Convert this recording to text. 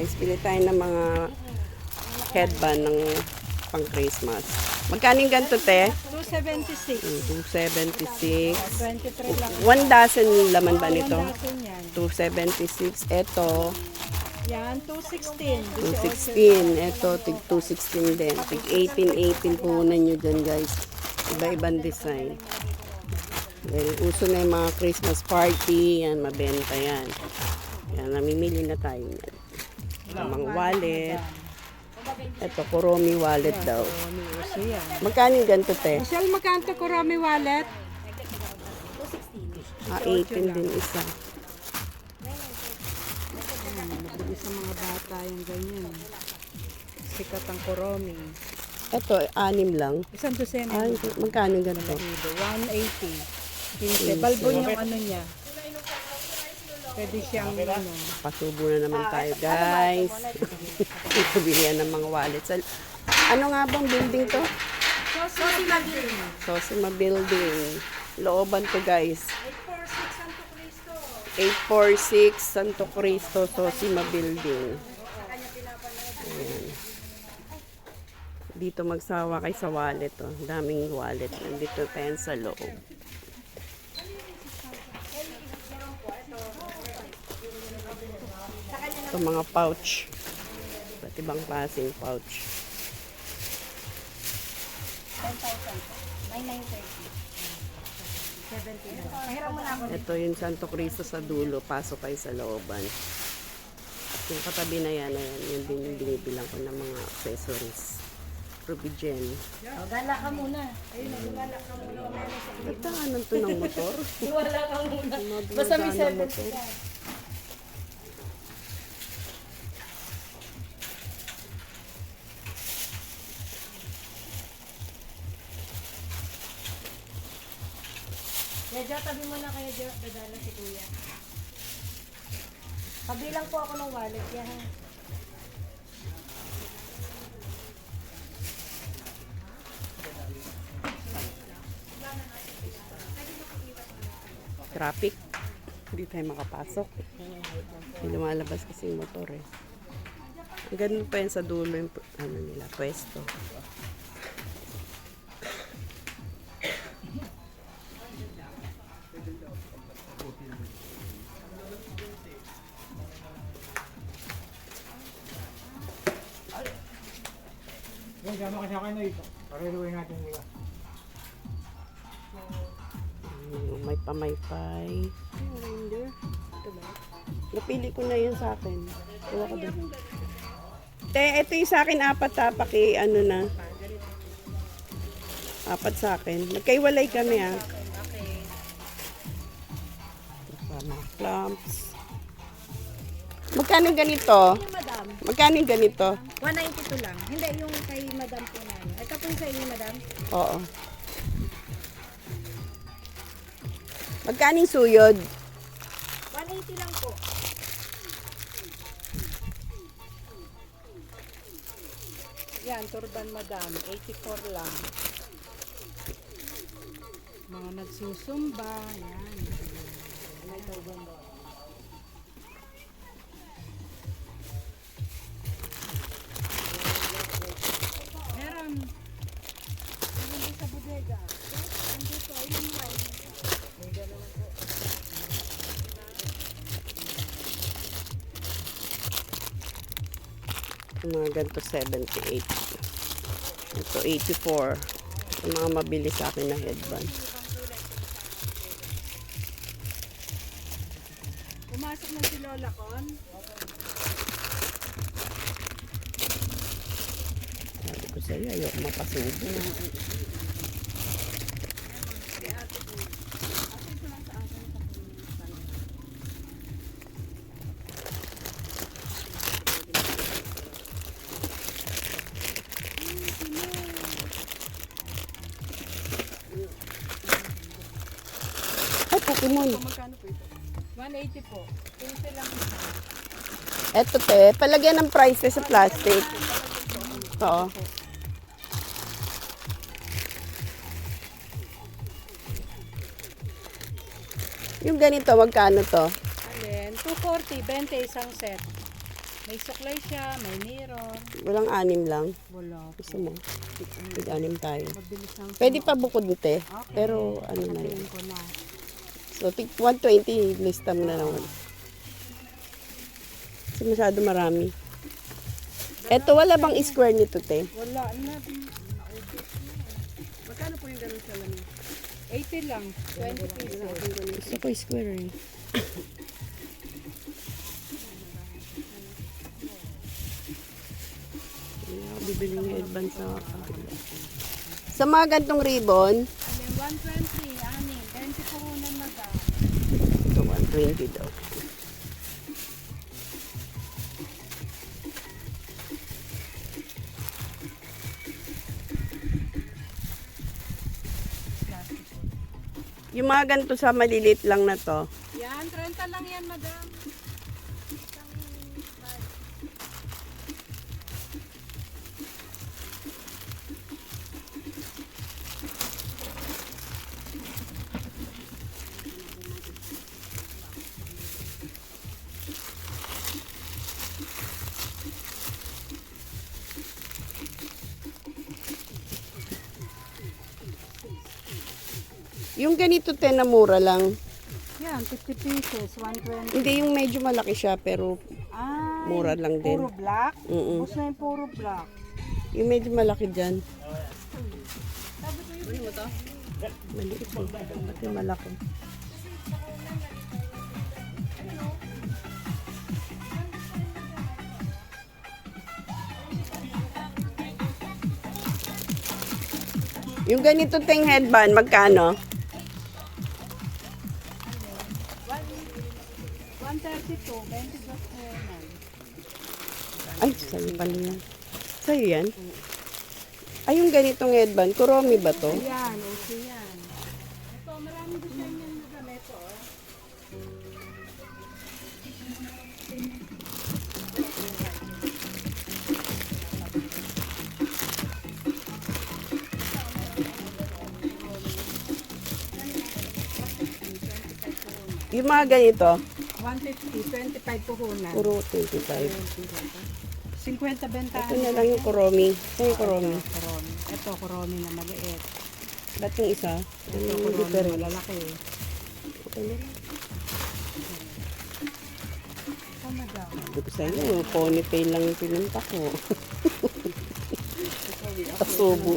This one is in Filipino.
guys. Pili tayo ng mga headband ng pang Christmas. Magkano yung ganito, te? 276. 276. 23 lang. 1 dozen laman ba nito? 1,000 yan. 276. Ito, Yan, 216. 216. Ito, tig 216 din. Tig 18 puhunan nyo dyan, guys. Iba-ibang design. Dahil uso na yung mga Christmas party. Yan, mabenta yan. Yan, namimili na tayo yan. Ang mga wallet. Ito, Kuromi wallet daw. Uso yan. Magkano yung ganito, te? Michelle, magkanto ko Romy wallet? 18 din isa. Mabilis sa mga bata yung ganyan. Sikat ang Kuromi. Ito, 6 lang. Isang dosena. Ay, magkano yung ganito? 180. 15. Balbon yung ano niya. Pwede siyang ano. Pasubo na naman tayo, guys. Ito, bilihan ng mga wallet. Ano nga bang building to? Sosima Building. Looban to, guys. 846 Santo Cristo, Sosima Building. Ayan. Dito magsawa kay sa wallet. Oh. Daming wallet. Nandito tayo sa loob. Ito mga pouch. Iba't ibang klaseng pouch. 10,930. Ito yung Santo Cristo sa dulo. Pasok kayo sa looban. At yung katabi na yan, yun din yung binibilang ko ng mga accessories. Rubigen. O, gala ka muna. Ayun, gala ka muna. Ba't daanan to ng motor? Wala ka muna. Basta may Daanan ng 70 motor. ka. Medyo tabi mo na kayo, dadala si Kuya. Kabilang po ako ng wallet yan. Traffic. Hindi tayo makapasok. Hindi lumalabas kasi yung motor eh. Ang ganun pa yun sa dulo yung ano nila, pwesto. May pamaypay. Napili ko na yun sa akin. Kuha ko doon. Te, ito yung sa akin apat ha. Paki ano na. Apat sa akin. Magkaiwalay kami ha. Mga clamps. Magkano yung ganito? Madam, Magkano yung ganito? 192 lang. Hindi, yung kay Madam po na. Ito po yung sa inyo, Madam. Oo. Magkano yung suyod? 180 lang po. Yan, turban madam. 84 lang. Mga nagsusumba. Yan. May turban ba? Meron. Meron din sa bodega. Andito, ayun mo. Mga ganito 78. Ito 84. Yung mga mabili sa akin na headband. Pumasok na si Lola Con. Sabi ko sa'yo, ayoko mapasubo. Ay, Pokemon. Magkano po ito? 180 po. 20 lang isa. Eto te, palagyan ng price sa plastic. Oo. Yung ganito, magkano to? Alin? 240, 20 isang set. May suklay siya, may mirror. Walang anim lang. Wala. Gusto mo? Tig-anim tayo. Mabilis lang. Pwede pa bukod te. Pero ano na yun. Sabihin ko na. So, 120, lista mo na naman. Kasi masyado marami. Eto, wala bang square nito, te? Wala na. Magkano po yung ganun sa lamin? 80 lang. 20 pesos. Gusto ko square eh. Hindi ako bibili ng advance sa kapila. Sa mga gantong ribbon, Alin, 120, anin, 20 po na madam. ito 120 daw. Yung mga ganito sa maliliit lang na to, Yan, 30 lang yan madam. yung ganito te na mura lang. Yan, 50 pesos. 120. Hindi yung medyo malaki siya pero Ay, mura lang din. puro black? Mm-mm. Gusto na yung puro black. Yung medyo malaki dyan. Maliit eh. Ba't yung malaki? Yung ganito ting headband, magkano? 132, 20 plus po yan. Ay, sa'yo pala yan. Sa'yo yan? Ay, yung ganitong headband, Kuromi ba to? Yan, okay yan. Ito, maraming design yan madam. Ito, oh. Yung mga ganito, 150, 25 puhunan. puro 25. 50 bentahan. Ito na lang yung Kuromi. Sa'yo yung Kuromi. Kuromi. Ito, kuromi na maliit. Ba't yung isa? Ito, Yung kuromi different. na lalaki. Ito na lang. Ito, madam. Sabi ko sa'yo, ponytail lang yung pinunta ko. Kasubo.